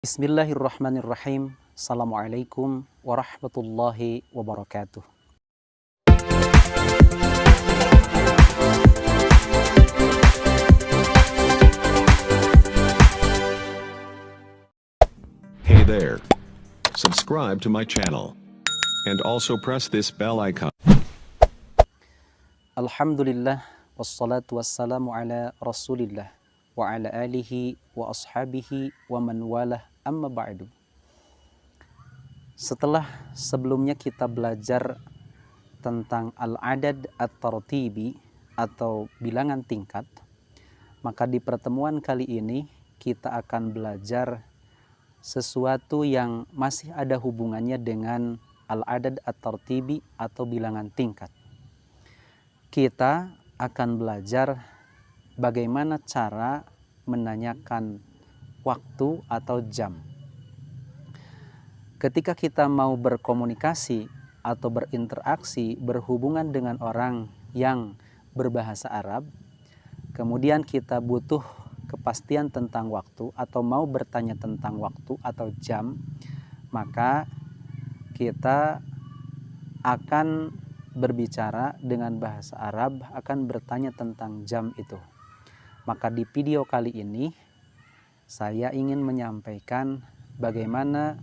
Bismillahirrahmanirrahim. Assalamualaikum warahmatullahi wabarakatuh. Hey there. Subscribe to my channel. And also press this bell icon. Alhamdulillah, wassalatu wassalamu ala rasulillah wa ala alihi wa ashabihi wa man walah, amma ba'du. Setelah sebelumnya kita belajar tentang al-adad at-tartibi atau bilangan tingkat, maka di pertemuan kali ini kita akan belajar sesuatu yang masih ada hubungannya dengan al-adad at-tartibi atau bilangan tingkat. Kita akan belajar bagaimana cara menanyakan waktu atau jam. Ketika kita mau berkomunikasi atau berinteraksi, berhubungan dengan orang yang berbahasa Arab, kemudian kita butuh kepastian tentang waktu atau mau bertanya tentang waktu atau jam, maka kita akan berbicara dengan bahasa Arab, akan bertanya tentang jam itu. Maka di video kali ini saya ingin menyampaikan bagaimana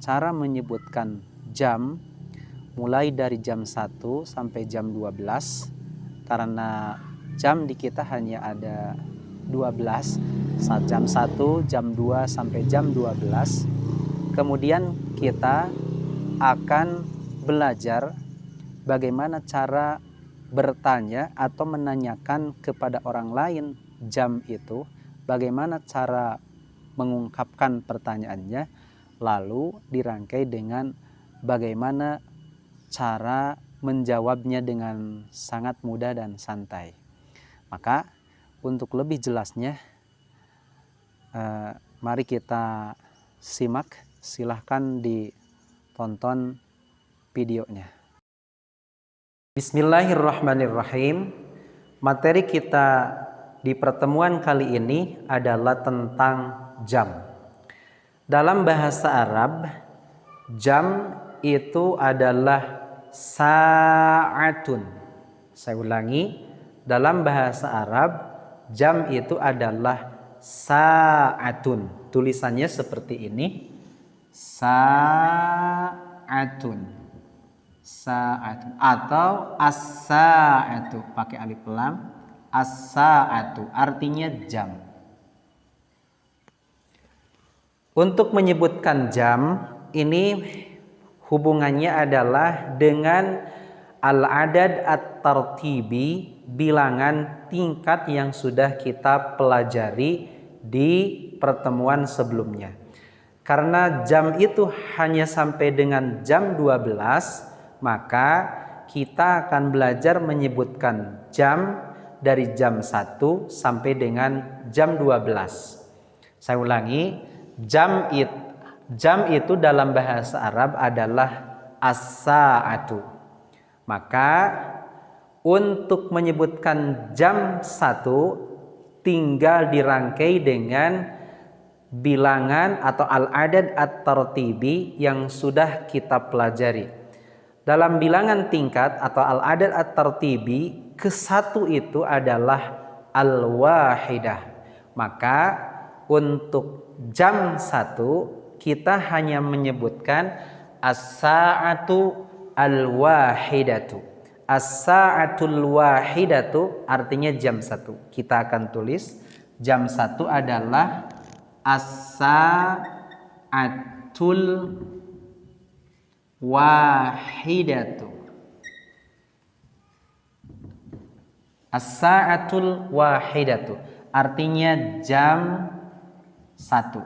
cara menyebutkan jam mulai dari jam 1 sampai jam 12, karena jam di kita hanya ada 12, saat jam 1, jam 2 sampai jam 12. Kemudian kita akan belajar bagaimana cara bertanya atau menanyakan kepada orang lain jam itu, bagaimana cara mengungkapkan pertanyaannya, lalu dirangkai dengan bagaimana cara menjawabnya dengan sangat mudah dan santai. Maka untuk lebih jelasnya, mari kita simak, silahkan ditonton videonya. Bismillahirrahmanirrahim. Materi kita di pertemuan kali ini adalah tentang jam. Dalam bahasa Arab, jam itu adalah sa'atun. Saya ulangi, dalam bahasa Arab, jam itu adalah sa'atun. Tulisannya seperti ini, sa'atun. Sa'atu atau as-sa'atu pakai alif lam, as-sa'atu artinya jam. Untuk menyebutkan jam ini hubungannya adalah dengan al-adad at-tartibi, bilangan tingkat yang sudah kita pelajari di pertemuan sebelumnya. Karena jam itu hanya sampai dengan jam 12, maka kita akan belajar menyebutkan jam dari jam 1 sampai dengan jam 12. Saya ulangi, jam itu dalam bahasa Arab adalah as-sa'atu. Maka untuk menyebutkan jam 1 tinggal dirangkai dengan bilangan atau al-adad at-tartibi yang sudah kita pelajari. Dalam bilangan tingkat atau al-adad at-tartibi, ke-1 itu adalah al-wahidah. Maka untuk jam 1 kita hanya menyebutkan as-sa'atu al-wahidatu. As-sa'atul wahidatu artinya jam 1. Kita akan tulis jam 1 adalah as-sa'atul wahidatu. As-sa'atul wahidatu artinya jam 1.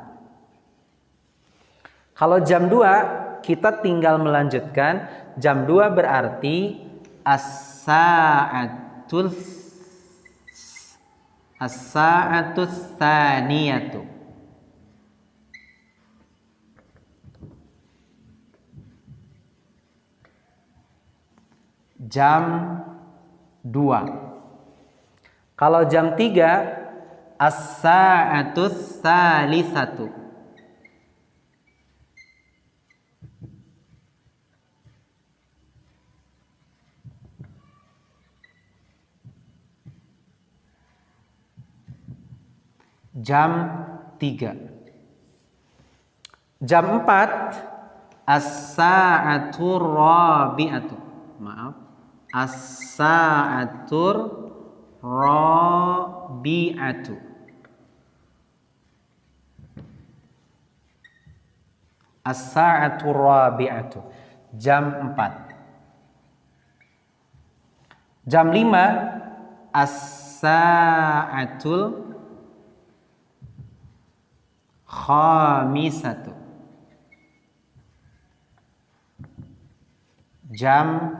Kalau jam 2 kita tinggal melanjutkan, jam 2 berarti as-sa'atul tsaniyatu. Jam 2. Kalau jam 3 as-sa'atus tsalisatu. jam 3. Jam 4 as-sa'atur rabi'atu. Maaf. As-sa'atur rabi'atu. As-sa'atur rabi'atu. Jam 4. Jam 5 as-sa'atul khamisatu. Jam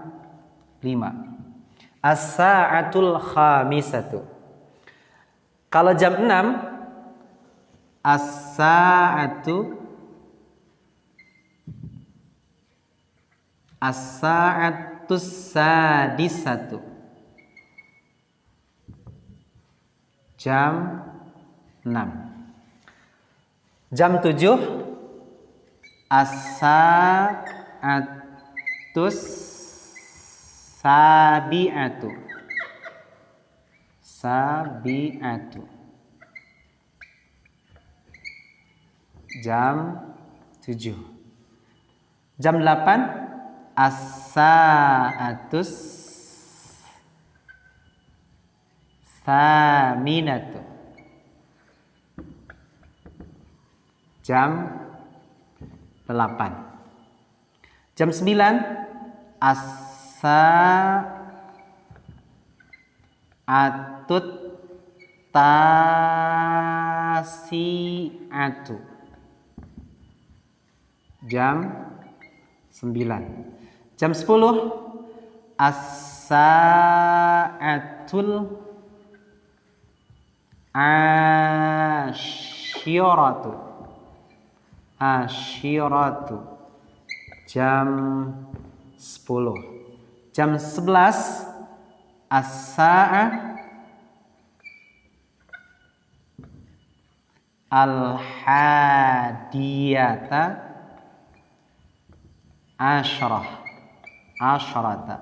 5 as-sa'atul khamisatu. Kalau jam 6 as-sa'atus sadisatu. Jam 6. Jam 7 as-sa'atus sabi'atu. Sabi'atu. Jam 7. Jam 8 as-sa'atus saminatu. Jam 8. Jam 9 as-sa'atut tasi'atu. Jam 9. Jam 10 as-sa'atul asyiratu. Asyiratu. Jam 10. Jam 11 as-sa'ah al-hadiyata asyrata.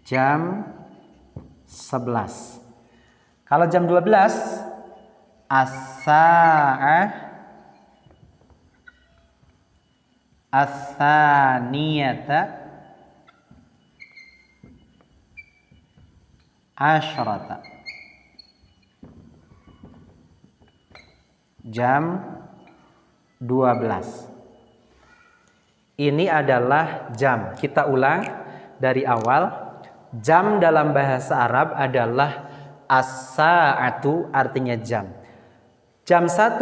Jam 11. Kalau jam 12 as-sa'ah as-saniyata asyrata. Jam 12. Ini adalah jam. Kita ulang dari awal. Jam dalam bahasa Arab adalah as-sa'atu, artinya jam. Jam 1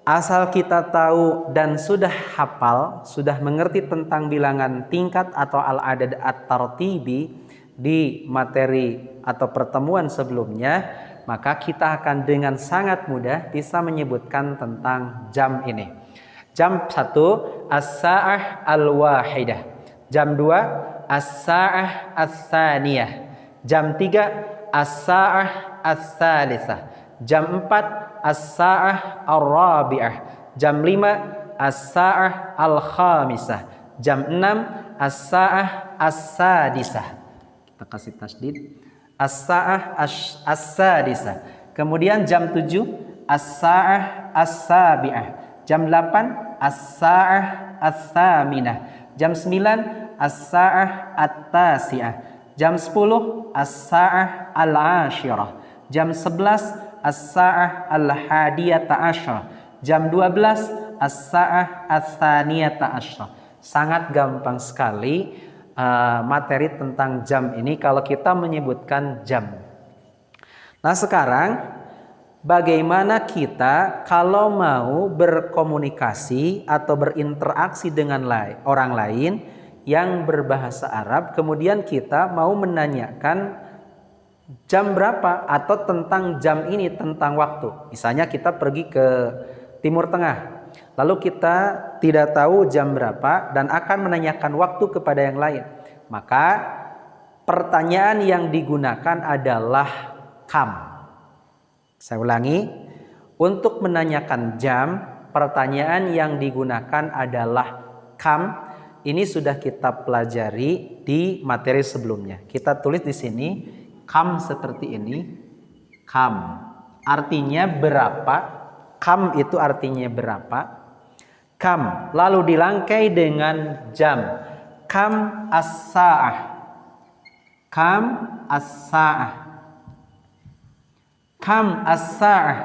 asal kita tahu dan sudah hafal, sudah mengerti tentang bilangan tingkat atau al-adad at-tartibi di materi atau pertemuan sebelumnya, maka kita akan dengan sangat mudah bisa menyebutkan tentang jam ini. Jam 1 as-sa'ah al-wahidah. Jam 2 as-sa'ah as-saniyah. Jam 3 as-sa'ah as-salisah. Jam 4 as-sa'ah ar-rabi'ah. Jam 5 as-sa'ah al-khamisah. Jam 6 as-sa'ah as-sadisah. Kita kasih tasdid. As-sa'ah as-sadisah. Kemudian jam 7 as-sa'ah as-sabi'ah. Jam 8 as-sa'ah as-saminah. Jam 9 as-sa'ah at-tasi'ah. Jam 10 as-sa'ah al-ashirah. Jam 11 as-sa'ah al-hadiyata asyrah. Jam 12 as-sa'ah as-saniyata asyrah. Sangat gampang sekali materi tentang jam ini kalau kita menyebutkan jam. Nah, sekarang bagaimana kita kalau mau berkomunikasi atau berinteraksi dengan orang lain yang berbahasa Arab, kemudian kita mau menanyakan jam berapa atau tentang jam ini, tentang waktu. Misalnya kita pergi ke Timur Tengah, lalu kita tidak tahu jam berapa dan akan menanyakan waktu kepada yang lain. Maka pertanyaan yang digunakan adalah kam. Saya ulangi, untuk menanyakan jam, pertanyaan yang digunakan adalah kam. Ini sudah kita pelajari di materi sebelumnya. Kita tulis di sini kam seperti ini, Kam artinya berapa. Kam itu artinya berapa. Kam lalu dirangkai dengan jam. Kam as-sa'ah. Kam as-sa'ah. Kam as-sa'ah.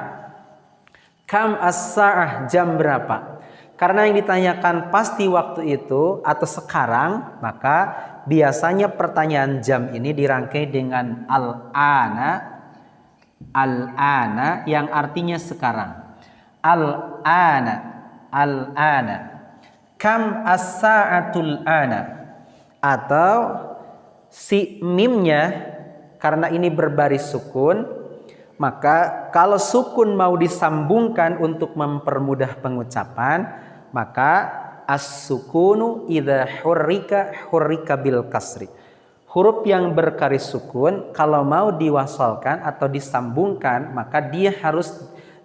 Kam as-sa'ah, jam berapa? Karena yang ditanyakan pasti waktu itu atau sekarang, maka biasanya pertanyaan jam ini dirangkai dengan al-ana. Al-ana yang artinya sekarang. Al-ana. Al-ana. Kam as-sa'atul ana. Atau si mimnya karena ini berbaris sukun, maka kalau sukun mau disambungkan untuk mempermudah pengucapan, maka as-sukunu idza hurrika bil kasri. Huruf yang bergaris sukun kalau mau diwasalkan atau disambungkan, maka dia harus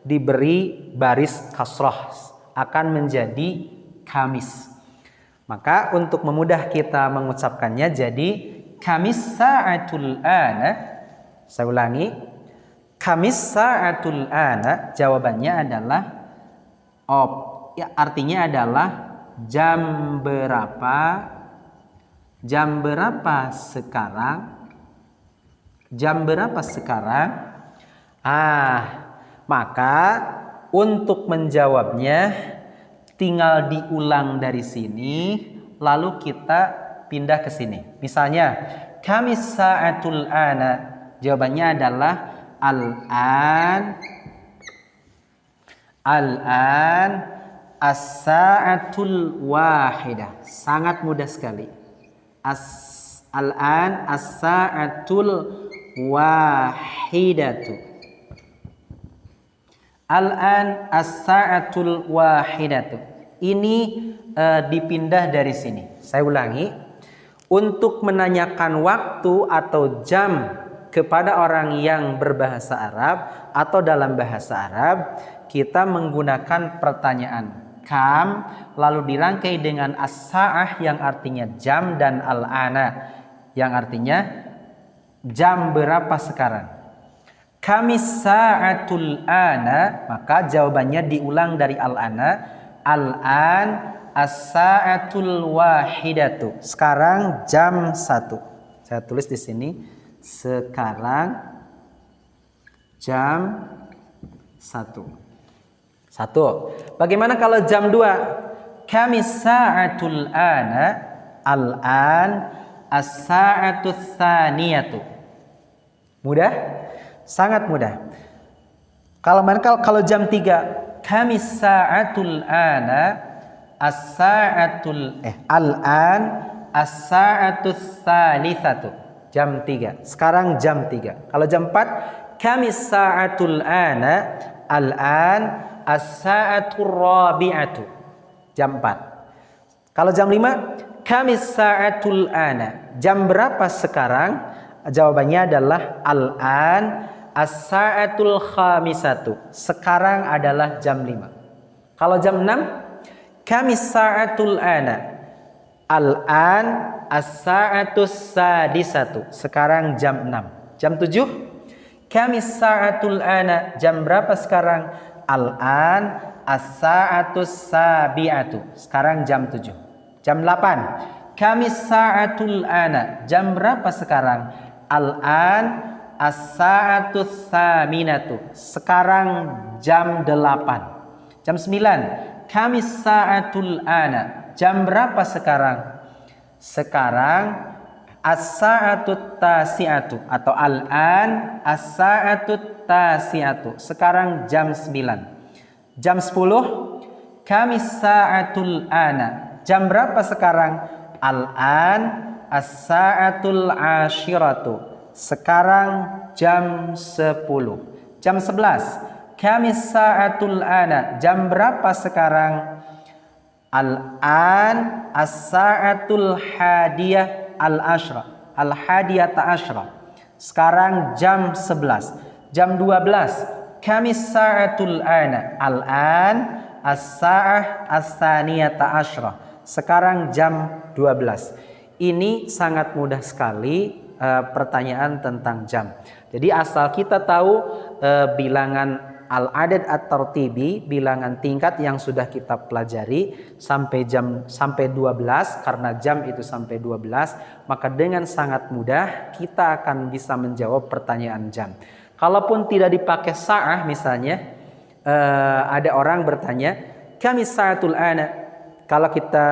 diberi baris kasrah, akan menjadi kamis. Maka untuk memudah kita mengucapkannya jadi kamis sa'atul ana. Saya ulangi. Kamis sa'atul ana, jawabannya adalah ya, artinya adalah jam berapa? Jam berapa sekarang? Jam berapa sekarang? Maka untuk menjawabnya tinggal diulang dari sini, lalu kita pindah ke sini. Misalnya, kamis sa'atul ana, jawabannya adalah al-an as-sa'atul wahidah. Sangat mudah sekali. Al-an as-sa'atul wahidatu. Al-an as-sa'atul wahidatu. Ini dipindah dari sini. Saya ulangi. Untuk menanyakan waktu atau jam kepada orang yang berbahasa Arab atau dalam bahasa Arab, kita menggunakan pertanyaan kam lalu dirangkai dengan as-sa'ah yang artinya jam dan al-ana yang artinya jam berapa sekarang. Kamis sa'atul ana, maka jawabannya diulang dari al-ana. Al-an as-sa'atul wahidatu. Sekarang jam 1. Saya tulis di sini. Sekarang jam 1. Bagaimana kalau jam 2? Kamis sa'atul ana. Al-an as-sa'atul tsaniyatu. Mudah? Sangat mudah. Kalau jam 3, kamis sa'atul ana as-sa'atul al-an as-sa'atul tsalitsatu. Jam 3. Sekarang jam 3. Kalau jam 4, kamis sa'atul ana al-an as-sa'atul rabi'atu. Jam 4. Kalau jam 5, kamis sa'atul ana. Jam berapa sekarang? Jawabannya adalah al-an as-sa'atul khamisatu. Sekarang adalah jam 5. Kalau jam 6, kamis sa'atul ana. Al-an as-sa'atus sadisatu. Sekarang jam 6. Jam 7, kamis sa'atul ana. Jam berapa sekarang? Al-an as-sa'atus sabi'atu. Sekarang jam 7. Jam 8, kamis sa'atul ana. Jam berapa sekarang? Al-an as-sa'atus saminatu. Sekarang jam 8. Jam 9, kamis sa'atul ana. Jam berapa sekarang? Sekarang as-sa'atut tasi'atu atau al-an as-sa'atut tasi'atu. Sekarang jam 9. Jam 10, kamis sa'atul ana. Jam berapa sekarang? Al-an as-sa'atul ashiratu. Sekarang jam 10. Jam 11, kamis sa'atul ana. Jam berapa sekarang? Al-an as-sa'atul hadiyah al-ashra. Al-hadiyata ashra. Sekarang jam 11. Jam 12, kamis sa'atul ana. Al-an as-sa'ah as-saniyata ashra. Sekarang jam 12. Ini sangat mudah sekali pertanyaan tentang jam. Jadi asal kita tahu bilangan al-adad at-tartibi, bilangan tingkat yang sudah kita pelajari sampai 12, karena jam itu sampai 12, maka dengan sangat mudah kita akan bisa menjawab pertanyaan jam. Kalaupun tidak dipakai sa'ah misalnya, ada orang bertanya, kami sa'atul ana. Kalau kita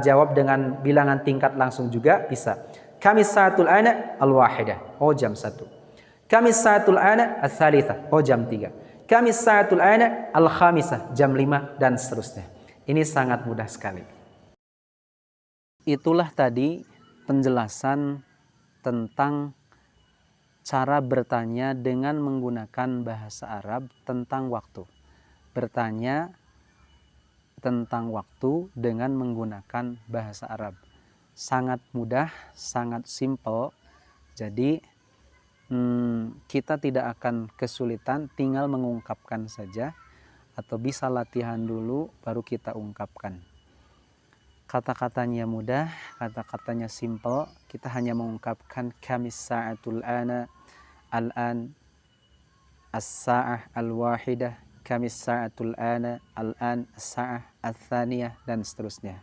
jawab dengan bilangan tingkat langsung juga bisa. Kami sa'atul ana al-wahidah, oh jam 1. Kami sa'atul ana al-thalithah, oh jam 3. Kami sa'atul ana al-khamisah, jam 5 dan seterusnya. Ini sangat mudah sekali. Itulah tadi penjelasan tentang cara bertanya dengan menggunakan bahasa Arab tentang waktu. Bertanya tentang waktu dengan menggunakan bahasa Arab. Sangat mudah, sangat simple. Jadi kita tidak akan kesulitan, tinggal mengungkapkan saja, atau bisa latihan dulu baru kita ungkapkan. Kata-katanya mudah, kata-katanya simple. Kita hanya mengungkapkan kami sa'atul ana, al-an, as-sa'ah al-wahidah, kami sa'atul ana, al-an, as-sa'ah al-thaniyah, dan seterusnya.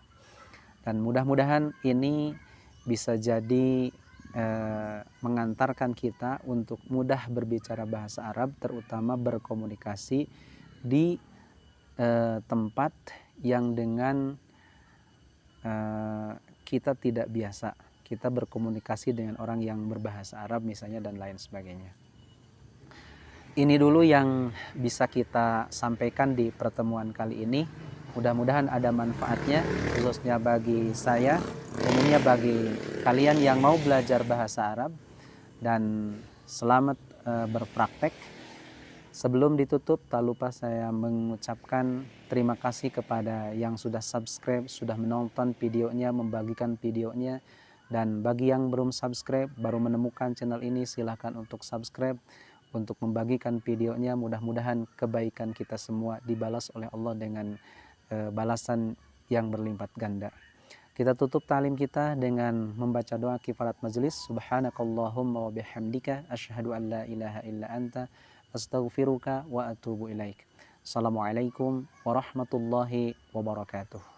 Dan mudah-mudahan ini bisa jadi mengantarkan kita untuk mudah berbicara bahasa Arab, terutama berkomunikasi di tempat yang dengan kita tidak biasa. Kita berkomunikasi dengan orang yang berbahasa Arab misalnya, dan lain sebagainya. Ini dulu yang bisa kita sampaikan di pertemuan kali ini. Mudah-mudahan ada manfaatnya, khususnya bagi saya, umumnya bagi kalian yang mau belajar bahasa Arab. Dan selamat berpraktek. Sebelum ditutup, tak lupa saya mengucapkan terima kasih kepada yang sudah subscribe, sudah menonton videonya, membagikan videonya. Dan bagi yang belum subscribe, baru menemukan channel ini, silahkan untuk subscribe, untuk membagikan videonya. Mudah-mudahan kebaikan kita semua dibalas oleh Allah dengan balasan yang berlipat ganda. Kita tutup talim kita dengan membaca doa kifarat majelis. Subhanakallahumma wa bihamdika asyhadu an la ilaha illa anta astaghfiruka wa atubu ilaik. Assalamualaikum warahmatullahi wabarakatuh.